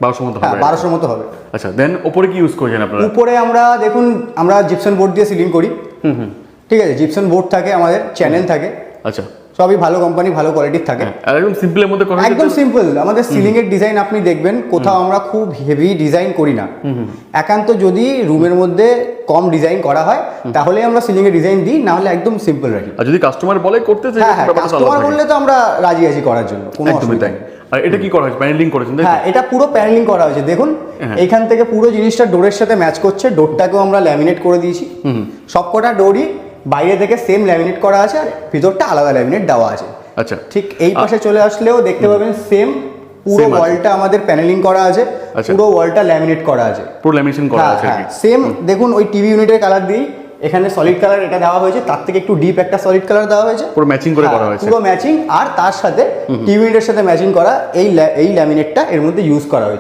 1200 মতো হ্যাঁ হবে। 1200 মতো হবে। আচ্ছা, দেন উপরে কি ইউজ করছেন আপনারা? উপরে আমরা দেখুন আমরা জিপসন বোর্ড দিয়ে সিলিং করি। ঠিক আছে, জিপসন বোর্ড থাকে, আমাদের চ্যানেল থাকে, আচ্ছা, সবই ভালো কোম্পানি, ভালো কোয়ালিটির থাকে। আর একদম সিম্পলের মধ্যে করা একদম সিম্পল। আমাদের সিলিং এর ডিজাইন আপনি দেখবেন কোথাও আমরা খুব হেভি ডিজাইন করি না। একান্ত যদি রুমের মধ্যে কম ডিজাইন করা হয় তাহলে আমরা সিলিং এর ডিজাইন দিই, না হলে একদম সিম্পল রাখি। আর যদি কাস্টমার বলে করতে চাই, হ্যাঁ হ্যাঁ, কাস্টমার বললে তো আমরা রাজি আছি করার জন্য, কোনো একদমই অসুবিধা তাই। নেই। আর এটা কি করা হয়েছে, প্যানেলিং করেছেন তাই তো? হ্যাঁ, এটা পুরো প্যানেলিং করা হয়েছে। দেখুন এইখান থেকে পুরো জিনিসটা ডোরের সাথে ম্যাচ করছে, ডোরটাকেও আমরা ল্যামিনেট করে দিয়েছি। সবকটা ডোরই বাইরে থেকে সেম ল্যামিনেট করা আছে, আর ভিতরটা আলাদা ল্যামিনেট দেওয়া আছে। আচ্ছা, ঠিক এই পাশে চলে আসলেও দেখতে পাবেন সেম, পুরো Same আছে। ওয়ালটা আমাদের প্যানেলিং করা আছে, আচ্ছা। পুরো ওয়ালটা ল্যামিনেট করা আছে। পুরো ল্যামিনেশন করা আছে আর কি। সেম দেখুন ওই টিভি ইউনিটের কালার দিয়েই এখানে সলিড কালার এটা দেওয়া হয়েছে, তার থেকে একটু ডিপ একটা সলিড কালার দেওয়া হয়েছে, পুরো ম্যাচিং করে করা হ্যাঁ, হয়েছে। পুরো ম্যাচিং। আর তার সাথে টিভি ইউনিটের সাথে ম্যাচিং করা এই ল্যামিনেটটা এর মধ্যে ইউজ করা হয়েছে।